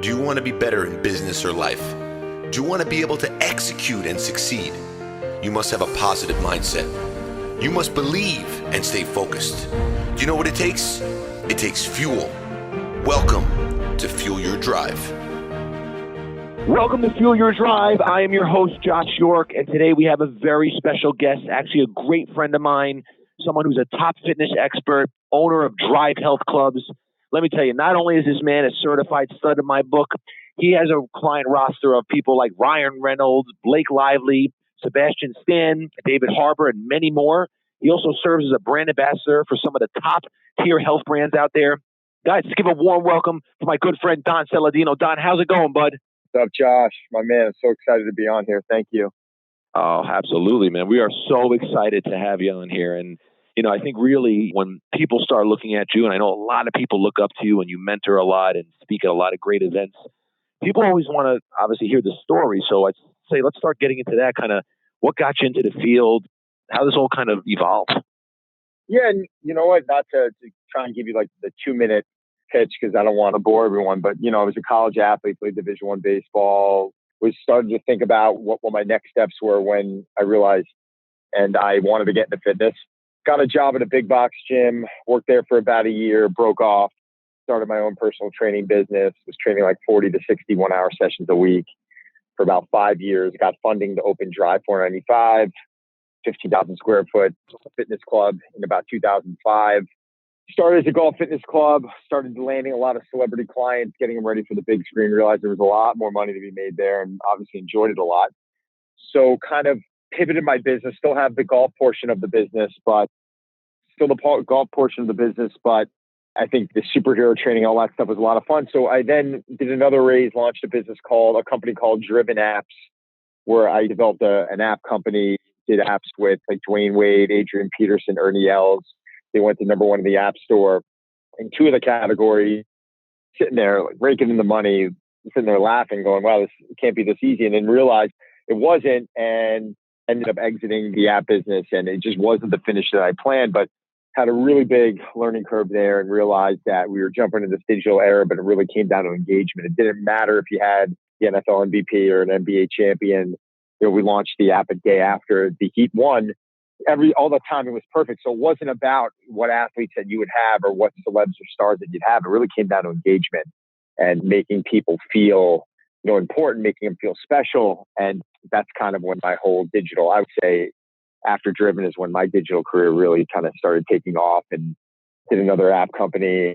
Do you want to be better in business or life? Do you want to be able to execute and succeed? You must have a positive mindset. You must believe and stay focused. Do you know what it takes? It takes fuel. Welcome to Fuel Your Drive. Welcome to Fuel Your Drive. I am your host, Josh York, and today we have a very special guest, actually a great friend of mine, someone who's a top fitness expert, owner of Drive Health Clubs. Let me tell you, not only is this man a certified stud in my book, he has a client roster of people like Ryan Reynolds, Blake Lively, Sebastian Stan, David Harbour, and many more. He also serves as a brand ambassador for some of the top tier health brands out there. Guys, let's give a warm welcome to my good friend, Don Saladino. Don, how's it going, bud? What's up, Josh? My man, I'm so excited to be on here. Thank you. Oh, absolutely, man. We are so excited to have you on here. And, you know, I think really when people start looking at you, and I know a lot of people look up to you and you mentor a lot and speak at a lot of great events, people always want to obviously hear the story. So I'd say let's start getting into that kind of what got you into the field, how this all kind of evolved. Yeah, and you know what? Not to try and give you like the 2-minute pitch because I don't want to bore everyone, but you know, I was a college athlete, played Division I baseball, was starting to think about what my next steps were when I realized and I wanted to get into fitness. Got a job at a big box gym, worked there for about a year, broke off, started my own personal training business, was training like 40 to 60 1-hour sessions a week for about 5 years, got funding to open Drive 495, 15,000 square foot fitness club in about 2005. Started as a golf fitness club, started landing a lot of celebrity clients, getting them ready for the big screen, realized there was a lot more money to be made there and obviously enjoyed it a lot. So kind of pivoted my business, still have the golf portion of the business, but golf portion of the business, but I think the superhero training, all that stuff was a lot of fun. So I then did another raise, launched a company called Driven Apps, where I developed an app company, did apps with like Dwayne Wade, Adrian Peterson, Ernie Els. They went to number one in the App Store in 2 of the categories, sitting there like raking in the money, sitting there laughing, going, wow, it can't be this easy. And then realized it wasn't, and ended up exiting the app business. And it just wasn't the finish that I planned, but had a really big learning curve there and realized that we were jumping into this digital era, but it really came down to engagement. It didn't matter if you had the NFL MVP or an NBA champion. You know, we launched the app a day after the Heat won. All the time it was perfect. So it wasn't about what athletes that you would have or what celebs or stars that you'd have. It really came down to engagement and making people feel, you know, important, making them feel special. And that's kind of when my whole digital, I would say after Driven is when my digital career really kind of started taking off, and did another app company,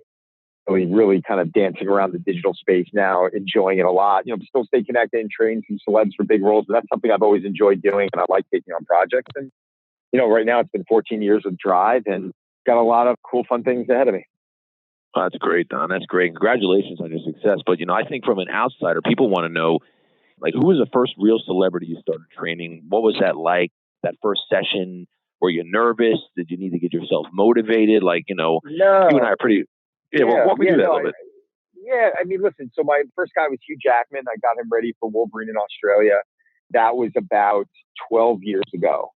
really kind of dancing around the digital space now, enjoying it a lot, you know, still stay connected and train some celebs for big roles. But that's something I've always enjoyed doing. And I like taking on projects. And you know, right now it's been 14 years with Drive and got a lot of cool, fun things ahead of me. Oh, that's great, Don. That's great. Congratulations on your success. But, you know, I think from an outsider, people want to know, like, who was the first real celebrity you started training? What was that like, that first session? Were you nervous? Did you need to get yourself motivated? Like, you know, No. You and I are pretty, walk me through that a little bit. Yeah, I mean, listen, so my first guy was Hugh Jackman. I got him ready for Wolverine in Australia. That was about 12 years ago.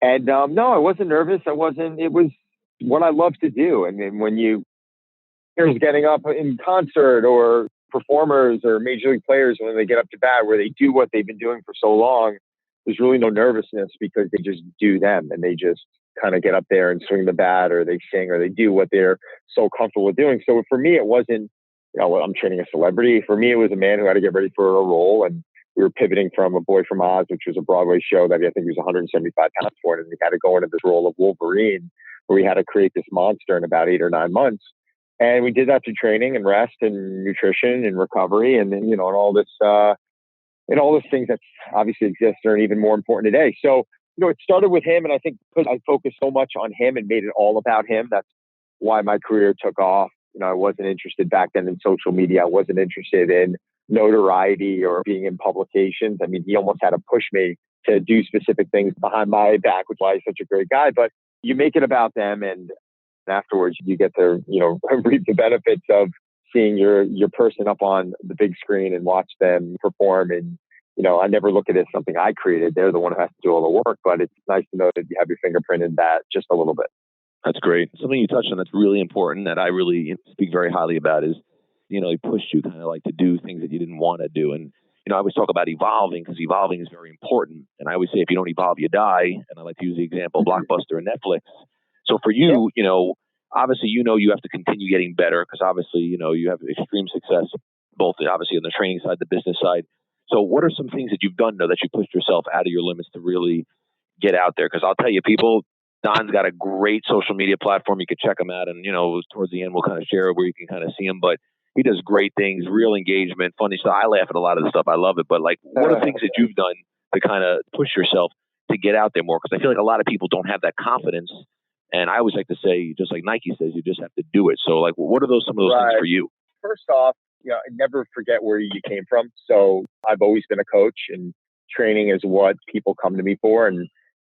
And no, I wasn't nervous. It was what I love to do. And then when here's getting up in concert or performers or major league players, when they get up to bat where they do what they've been doing for so long, there's really no nervousness because they just do them and they just kind of get up there and swing the bat or they sing or they do what they're so comfortable with doing. So for me, it wasn't, you know, I'm training a celebrity. For me, it was a man who had to get ready for a role, and we were pivoting from A Boy from Oz, which was a Broadway show that I think he was 175 pounds for, and we had to go into this role of Wolverine, where we had to create this monster in about 8 or 9 months. And we did that through training and rest and nutrition and recovery, and then, you know, and all those things that obviously exist are even more important today. So, you know, it started with him, and I think because I focused so much on him and made it all about him, that's why my career took off. You know, I wasn't interested back then in social media. I wasn't interested in notoriety or being in publications. I mean, he almost had to push me to do specific things behind my back, which is why he's such a great guy. But you make it about them, and afterwards you get to, you know, reap the benefits of seeing your person up on the big screen and watch them perform. And, you know, I never look at it as something I created. They're the one who has to do all the work, but it's nice to know that you have your fingerprint in that just a little bit. That's great. Something you touched on that's really important that I really speak very highly about is, he pushed you kind of like to do things that you didn't want to do. And, I always talk about evolving because evolving is very important. And I always say, if you don't evolve, you die. And I like to use the example of Blockbuster and Netflix. So for you, obviously, you have to continue getting better because obviously, you have extreme success, both obviously on the training side, the business side. So what are some things that you've done, though, that you pushed yourself out of your limits to really get out there? Because I'll tell you, Don's got a great social media platform. You can check him out. And, towards the end, we'll kind of share where you can kind of see him. But he does great things, real engagement, funny stuff. I laugh at a lot of the stuff. I love it. But, like, what are things that you've done to kind of push yourself to get out there more? Because I feel like a lot of people don't have that confidence. And I always like to say, just like Nike says, you just have to do it. So, like, what are some of those things for you? First off, never forget where you came from. So I've always been a coach, and training is what people come to me for. And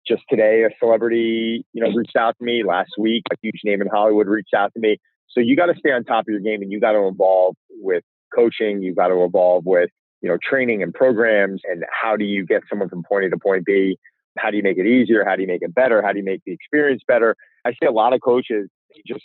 just today, a celebrity, reached out to me last week. A huge name in Hollywood reached out to me. So you got to stay on top of your game, and you got to evolve with coaching. You got to evolve with, training and programs. And how do you get someone from point A to point B? How do you make it easier? How do you make it better? How do you make the experience better? I see a lot of coaches just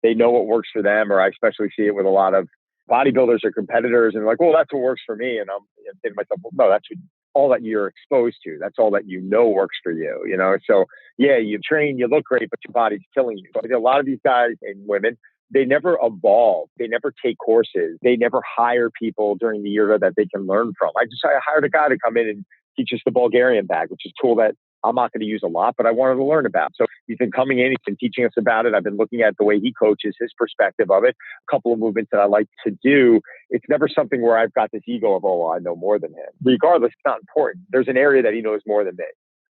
they know what works for them, or I especially see it with a lot of bodybuilders or competitors, and like, well, that's what works for me. And I'm thinking to myself, well, no, that's all that you're exposed to. That's all that works for you, So yeah, you train, you look great, but your body's killing you. So a lot of these guys and women, they never evolve. They never take courses. They never hire people during the year that they can learn from. I hired a guy to come in and teach us the Bulgarian bag, which is a tool that I'm not going to use a lot, but I wanted to learn about. So he's been coming in, he's been teaching us about it. I've been looking at the way he coaches, his perspective of it, a couple of movements that I like to do. It's never something where I've got this ego of, oh, well, I know more than him. Regardless, it's not important. There's an area that he knows more than me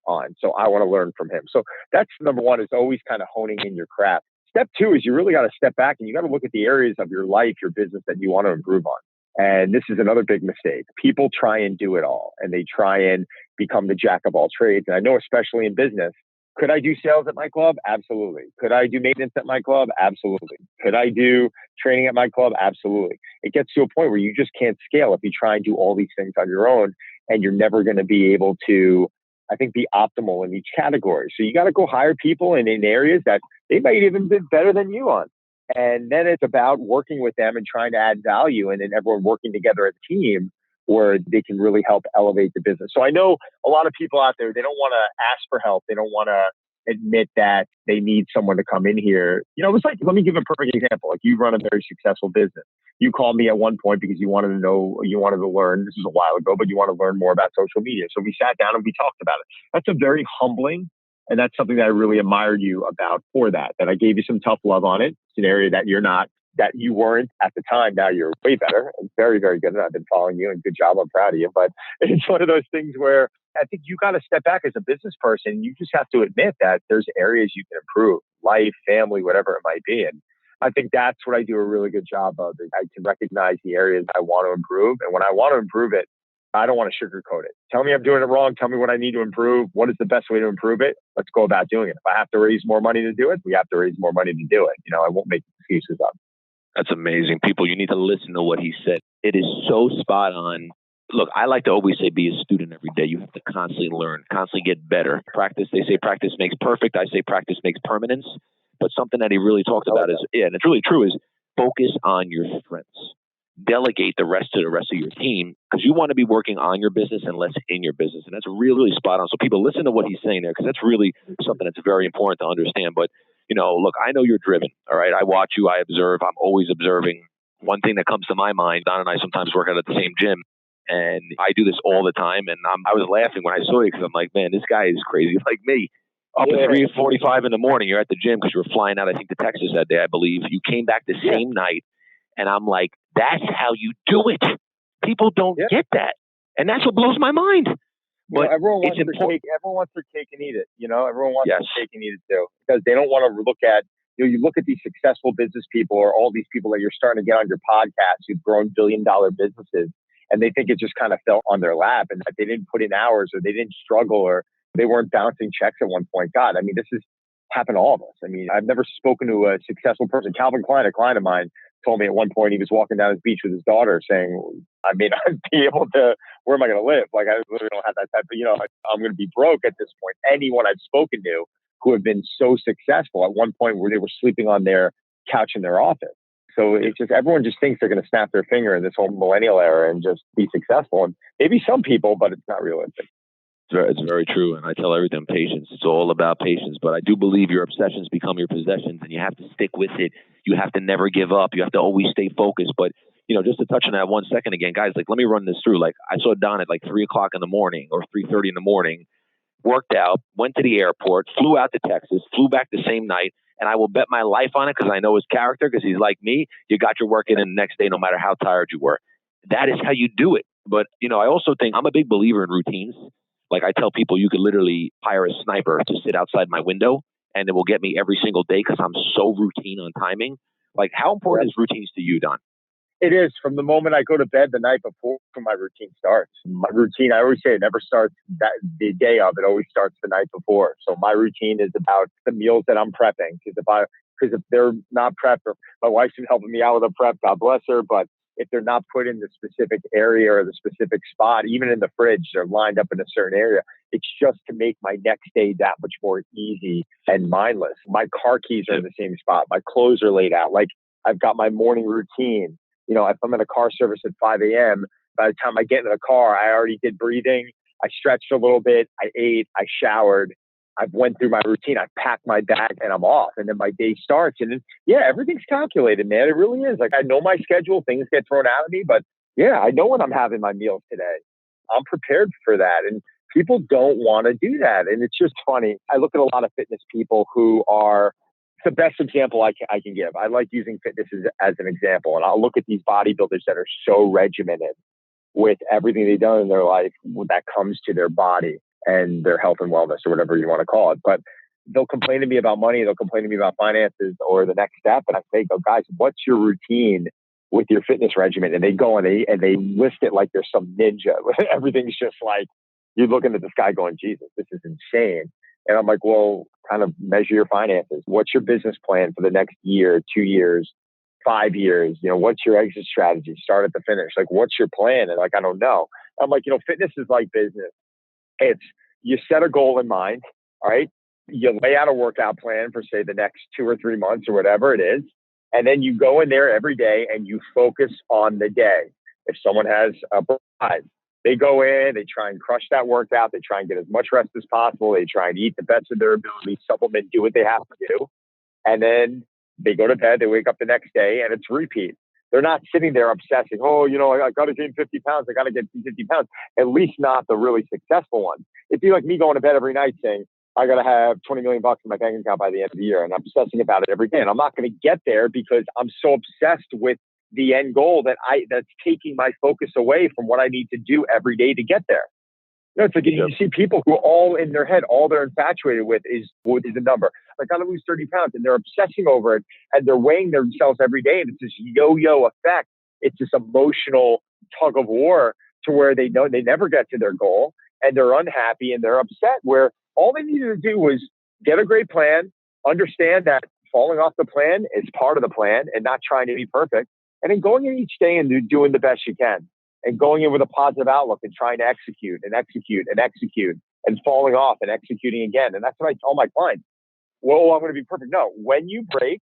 on. So I want to learn from him. So that's number one, is always kind of honing in your craft. Step two is you really got to step back and you got to look at the areas of your life, your business that you want to improve on. And this is another big mistake. People try and do it all, and they try and become the jack of all trades. And I know, especially in business, could I do sales at my club? Absolutely. Could I do maintenance at my club? Absolutely. Could I do training at my club? Absolutely. It gets to a point where you just can't scale if you try and do all these things on your own, and you're never going to be able to, I think, be optimal in each category. So you got to go hire people in areas that they might even be better than you on. And then it's about working with them and trying to add value, and then everyone working together as a team where they can really help elevate the business. So I know a lot of people out there, they don't want to ask for help. They don't want to admit that they need someone to come in here. It's like, let me give a perfect example. Like, you run a very successful business. You called me at one point because you wanted to learn, this was a while ago, but you want to learn more about social media. So we sat down and we talked about it. That's a very humbling, and that's something that I really admired you about for that I gave you some tough love on it. It's an area that you weren't at the time. Now you're way better and very, very good. And I've been following you, and good job. I'm proud of you. But it's one of those things where I think you got to step back as a business person. You just have to admit that there's areas you can improve, life, family, whatever it might be. And I think that's what I do a really good job of. Is I can recognize the areas I want to improve. And when I want to improve it, I don't want to sugarcoat it. Tell me I'm doing it wrong. Tell me what I need to improve. What is the best way to improve it? Let's go about doing it. If I have to raise more money to do it, we have to raise more money to do it. I won't make excuses up. That's amazing. People, you need to listen to what he said. It is so spot on. Look, I like to always say, be a student every day. You have to constantly learn, constantly get better. Practice, they say practice makes perfect. I say practice makes permanence. But something that he really talked about is, and it's really true, is focus on your strengths. Delegate the rest to the rest of your team, because you want to be working on your business and less in your business. And that's really, really spot on. So people, listen to what he's saying there, because that's really something that's very important to understand. But, look, I know you're driven. All right. I watch you. I observe. I'm always observing. One thing that comes to my mind, Don and I sometimes work out at the same gym, and I do this all the time. And I was laughing when I saw you, because I'm like, man, this guy is crazy like me. Up at 3:45 in the morning, you're at the gym because you were flying out, I think, to Texas that day, I believe. You came back the same night. And I'm like, that's how you do it. People don't get that. And that's what blows my mind. But everyone wants their cake and eat it. Everyone wants their cake and eat it too. Because they don't want to look at, you look at these successful business people, or all these people that you're starting to get on your podcast who've grown billion-dollar businesses, and they think it just kind of fell on their lap, and that they didn't put in hours, or they didn't struggle, or they weren't bouncing checks at one point. God, I mean, this has happened to all of us. I mean, I've never spoken to a successful person. Calvin Klein, a client of mine, told me at one point he was walking down his beach with his daughter saying, I may not be able to, where am I going to live? Like, I literally don't have that type of, I'm going to be broke at this point. Anyone I've spoken to who have been so successful at one point where they were sleeping on their couch in their office. So it's just, everyone just thinks they're going to snap their finger in this whole millennial era and just be successful. And maybe some people, but it's not realistic. It's very true. And I tell everything, patience. It's all about patience. But I do believe your obsessions become your possessions, and you have to stick with it. You have to never give up. You have to always stay focused. But, just to touch on that 1 second again, guys, like, let me run this through. Like, I saw Don at like 3 o'clock in the morning or 3:30 in the morning, worked out, went to the airport, flew out to Texas, flew back the same night. And I will bet my life on it because I know his character, because he's like me. You got your work in the next day, no matter how tired you were. That is how you do it. But, I also think I'm a big believer in routines. Like, I tell people you could literally hire a sniper to sit outside my window and it will get me every single day because I'm so routine on timing. Like, how important is routines to you, Don? It is. From the moment I go to bed the night before, my routine starts. My routine, I always say, it never starts the day of. It always starts the night before. So my routine is about the meals that I'm prepping. Because if they're not prepped, or my wife's been helping me out with a prep, God bless her. But if they're not put in the specific area or the specific spot, even in the fridge, they're lined up in a certain area, it's just to make my next day that much more easy and mindless. My car keys are in the same spot. My clothes are laid out. Like, I've got my morning routine. If I'm in a car service at 5 a.m., by the time I get in the car, I already did breathing. I stretched a little bit. I ate. I showered. I've went through my routine. I packed my bag and I'm off. And then my day starts. And then, everything's calculated, man. It really is. Like, I know my schedule. Things get thrown out of me. But I know when I'm having my meals today. I'm prepared for that. And people don't want to do that. And it's just funny. I look at a lot of fitness people who are the best example I can give. I like using fitness as an example. And I'll look at these bodybuilders that are so regimented with everything they've done in their life that comes to their body and their health and wellness, or whatever you want to call it. But they'll complain to me about money. They'll complain to me about finances or the next step. And I say, guys, what's your routine with your fitness regimen? And they go and they list it like there's some ninja. Everything's just like, you're looking at this guy going, Jesus, this is insane. And I'm like, well, kind of measure your finances. What's your business plan for the next year, 2 years, 5 years? What's your exit strategy? Start at the finish. Like, what's your plan? And like, I don't know. I'm like, fitness is like business. It's, you set a goal in mind. All right. You lay out a workout plan for, say, the next 2 or 3 months or whatever it is. And then you go in there every day and you focus on the day. If someone has a bride, they go in, they try and crush that workout. They try and get as much rest as possible. They try and eat the best of their ability, supplement, do what they have to do. And then they go to bed, they wake up the next day, and it's repeat. They're not sitting there obsessing, I got to gain 50 pounds. I got to get 50 pounds. At least not the really successful ones. It'd be like me going to bed every night saying, I got to have 20 million bucks in my bank account by the end of the year. And I'm obsessing about it every day. And I'm not going to get there because I'm so obsessed with the end goal that's taking my focus away from what I need to do every day to get there. It's like you see people who all in their head, all they're infatuated with is a number. I got to lose 30 pounds, and they're obsessing over it, and they're weighing themselves every day, and it's this yo-yo effect. It's this emotional tug of war to where they know they never get to their goal, and they're unhappy and they're upset. Where all they needed to do was get a great plan, understand that falling off the plan is part of the plan, and not trying to be perfect, and then going in each day and doing the best you can. And going in with a positive outlook and trying to execute and falling off and executing again. And that's what I tell my clients. Well, I'm going to be perfect. No, when you break,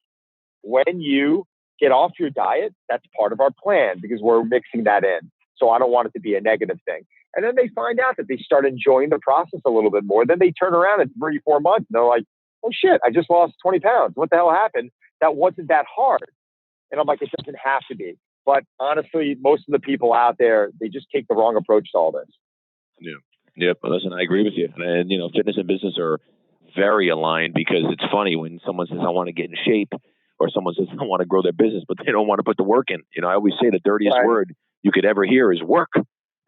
when you get off your diet, that's part of our plan because we're mixing that in. So I don't want it to be a negative thing. And then they find out that they start enjoying the process a little bit more. Then they turn around in 3-4 months and they're like, oh shit, I just lost 20 pounds. What the hell happened? That wasn't that hard. And I'm like, it doesn't have to be. But honestly, most of the people out there, they just take the wrong approach to all this. Yeah. Well, listen, I agree with you. And, fitness and business are very aligned because it's funny when someone says, I want to get in shape, or someone says, I want to grow their business, but they don't want to put the work in. I always say the dirtiest word you could ever hear is work.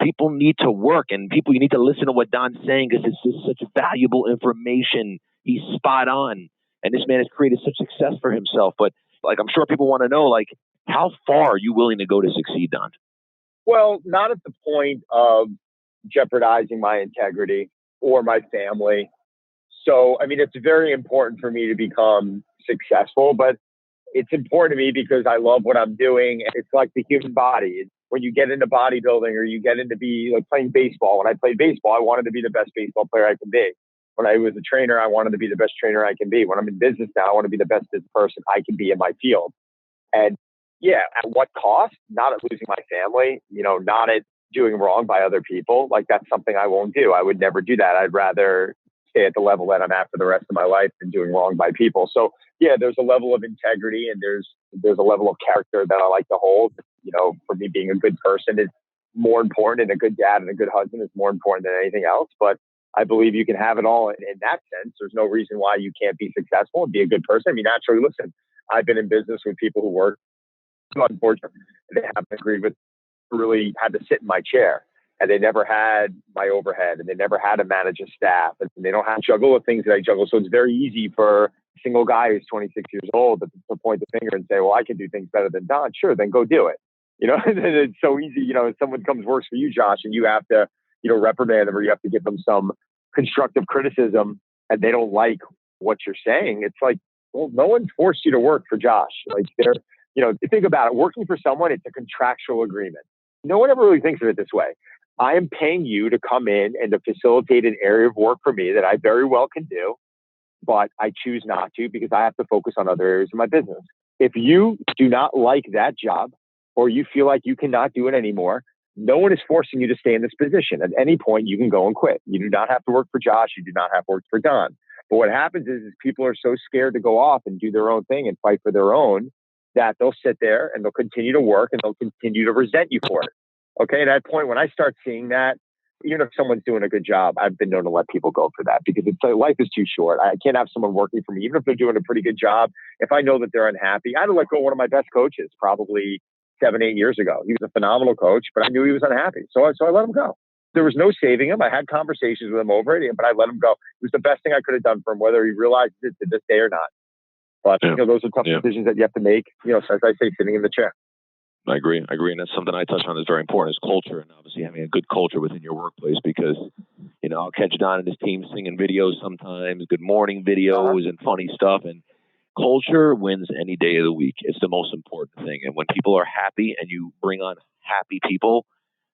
People need to work, and you need to listen to what Don's saying because it's just such valuable information. He's spot on. And this man has created such success for himself. But I'm sure people want to know, how far are you willing to go to succeed, Don? Well, not at the point of jeopardizing my integrity or my family. So, it's very important for me to become successful, but it's important to me because I love what I'm doing. It's like the human body. When you get into bodybuilding or you get into playing baseball, when I played baseball, I wanted to be the best baseball player I can be. When I was a trainer, I wanted to be the best trainer I can be. When I'm in business now, I want to be the best business person I can be in my field. And yeah, at what cost? Not at losing my family, not at doing wrong by other people. Like that's something I won't do. I would never do that. I'd rather stay at the level that I'm at for the rest of my life than doing wrong by people. So yeah, there's a level of integrity and there's a level of character that I like to hold. For me, being a good person is more important, and a good dad and a good husband is more important than anything else. But I believe you can have it all in that sense. There's no reason why you can't be successful and be a good person. I mean, naturally, listen, I've been in business with people who work unfortunately, they haven't agreed with, really had to sit in my chair, and they never had my overhead, and they never had to manage a staff, and they don't have to juggle the things that I juggle. So it's very easy for a single guy who's 26 years old to point the finger and say, well, I can do things better than Don. Sure, then go do it. And it's so easy, if someone works for you, Josh, and you have to, reprimand them, or you have to give them some constructive criticism, and they don't like what you're saying. It's like, well, no one forced you to work for Josh. Like think about it. Working for someone, it's a contractual agreement. No one ever really thinks of it this way. I am paying you to come in and to facilitate an area of work for me that I very well can do, but I choose not to because I have to focus on other areas of my business. If you do not like that job, or you feel like you cannot do it anymore, no one is forcing you to stay in this position. At any point, you can go and quit. You do not have to work for Josh. You do not have to work for Don. But what happens is people are so scared to go off and do their own thing and fight for their own that they'll sit there and they'll continue to work and they'll continue to resent you for it. Okay. At that point, when I start seeing that, even if someone's doing a good job, I've been known to let people go for that because it's like life is too short. I can't have someone working for me, even if they're doing a pretty good job. If I know that they're unhappy, I had to let go of one of my best coaches probably 7-8 years ago. He was a phenomenal coach, but I knew he was unhappy. So I let him go. There was no saving him. I had conversations with him over it, but I let him go. It was the best thing I could have done for him, whether he realized it to this day or not. But, those are tough decisions that you have to make, so as I say, sitting in the chair. I agree. And that's something I touch on is very important is culture, and obviously having a good culture within your workplace because, I'll catch Don and his team singing videos sometimes, good morning videos and funny stuff. And culture wins any day of the week. It's the most important thing. And when people are happy and you bring on happy people,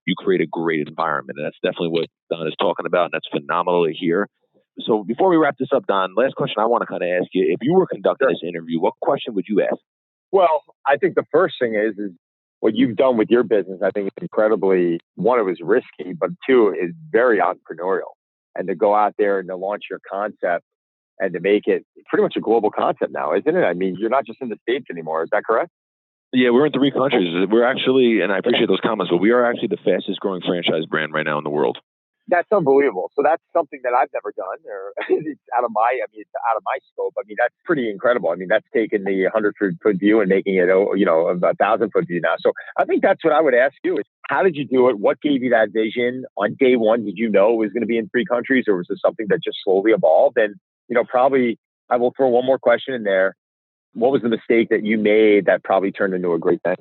you create a great environment. And that's definitely what Don is talking about. And that's phenomenal to hear. So before we wrap this up, Don, last question I want to kind of ask you, if you were conducting this interview, what question would you ask? Well, I think the first thing is what you've done with your business. I think it's incredibly, one, it was risky, but two, is very entrepreneurial. And to go out there and to launch your concept and to make it pretty much a global concept now, isn't it? I mean, you're not just in the States anymore. Is that correct? Yeah, we're in 3 countries. We're actually, and I appreciate those comments, but we are actually the fastest growing franchise brand right now in the world. That's unbelievable. So that's something that I've never done, or it's out of my scope. I mean, that's pretty incredible. I mean, that's taking the 100-foot view and making it, a 1,000-foot view now. So I think that's what I would ask you is, how did you do it? What gave you that vision on day one? Did you know it was going to be in 3 countries, or was it something that just slowly evolved? And, probably I will throw one more question in there. What was the mistake that you made that probably turned into a great thing?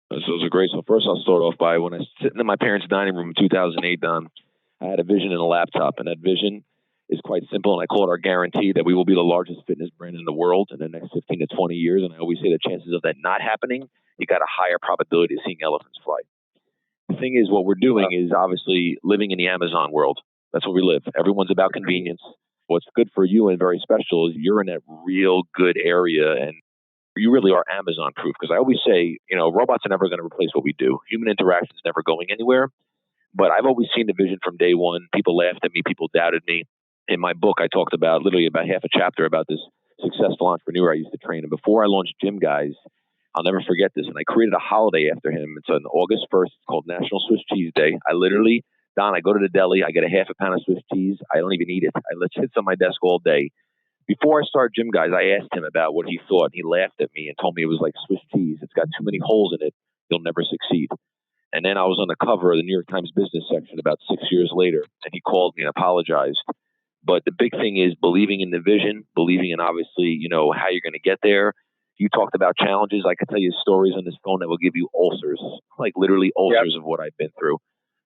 So it was a great. So first I'll start off by when I was sitting in my parents' dining room in 2008, Don, I had a vision in a laptop, and that vision is quite simple, and I call it our guarantee that we will be the largest fitness brand in the world in the next 15 to 20 years. And I always say the chances of that not happening, you got a higher probability of seeing elephants fly. The thing is, what we're doing is obviously living in the Amazon world. That's where we live. Everyone's about convenience. What's good for you and very special is you're in that real good area, and you really are Amazon proof. Because I always say, robots are never going to replace what we do. Human interaction is never going anywhere. But I've always seen the vision from day one. People laughed at me. People doubted me. In my book, I talked about literally about half a chapter about this successful entrepreneur I used to train. And before I launched Gym Guys, I'll never forget this. And I created a holiday after him. It's on August 1st. It's called National Swiss Cheese Day. I literally, Don, I go to the deli. I get a half a pound of Swiss cheese. I don't even eat it. It sits on my desk all day. Before I started Gym Guys, I asked him about what he thought. He laughed at me and told me it was like Swiss cheese. It's got too many holes in it. You'll never succeed. And then I was on the cover of the New York Times business section about 6 years later, and he called me and apologized. But the big thing is believing in the vision, believing in obviously, how you're going to get there. You talked about challenges. I could tell you stories on this phone that will give you ulcers, like literally ulcers of what I've been through,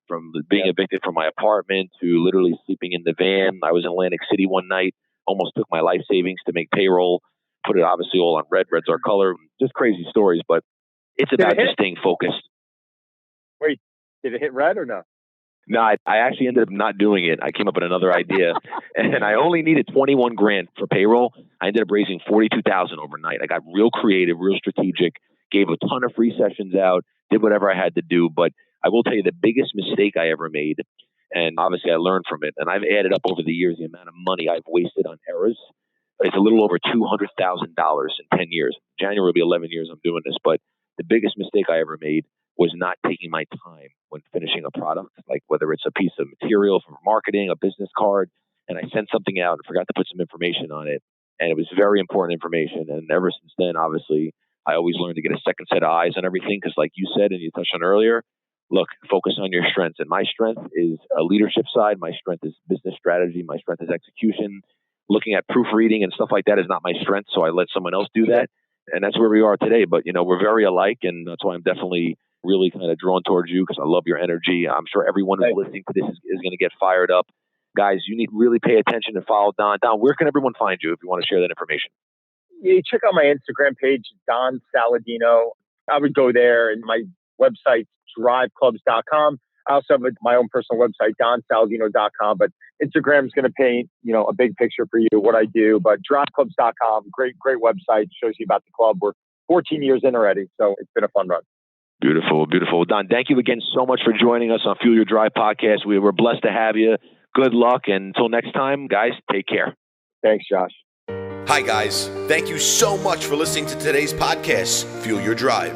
from being evicted from my apartment to literally sleeping in the van. I was in Atlantic City one night, almost took my life savings to make payroll, put it obviously all on red. Red's our color. Just crazy stories, but it's about just staying focused. Wait, did it hit red or no? No, I actually ended up not doing it. I came up with another idea, and I only needed $21,000 for payroll. I ended up raising $42,000 overnight. I got real creative, real strategic, gave a ton of free sessions out, did whatever I had to do. But I will tell you the biggest mistake I ever made, and obviously I learned from it, and I've added up over the years the amount of money I've wasted on errors. It's a little over $200,000 in 10 years. January will be 11 years I'm doing this, but the biggest mistake I ever made was not taking my time when finishing a product, like whether it's a piece of material for marketing, a business card, and I sent something out and forgot to put some information on it. And it was very important information. And ever since then, obviously, I always learned to get a second set of eyes on everything. Because like you said, and you touched on earlier, look, focus on your strengths. And my strength is a leadership side. My strength is business strategy. My strength is execution. Looking at proofreading and stuff like that is not my strength. So I let someone else do that. And that's where we are today. But, we're very alike. And that's why I'm definitely really kind of drawn towards you, because I love your energy. I'm sure everyone who's listening to this is going to get fired up. Guys, you need to really pay attention and follow Don. Don, where can everyone find you if you want to share that information? You check out my Instagram page, Don Saladino. I would go there, and my website, driveclubs.com. I also have my own personal website, donsaladino.com. But Instagram is going to paint, a big picture for you, what I do. But driveclubs.com, great website, shows you about the club. We're 14 years in already, so it's been a fun run. Beautiful, beautiful. Don, thank you again so much for joining us on Fuel Your Drive podcast. We're blessed to have you. Good luck. And until next time, guys, take care. Thanks, Josh. Hi, guys. Thank you so much for listening to today's podcast, Fuel Your Drive.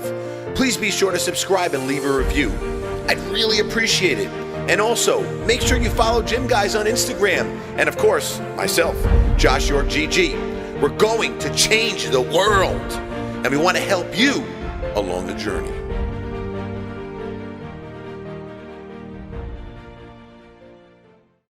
Please be sure to subscribe and leave a review. I'd really appreciate it. And also, make sure you follow Jim Guys on Instagram. And of course, myself, Josh York GG. We're going to change the world. And we want to help you along the journey.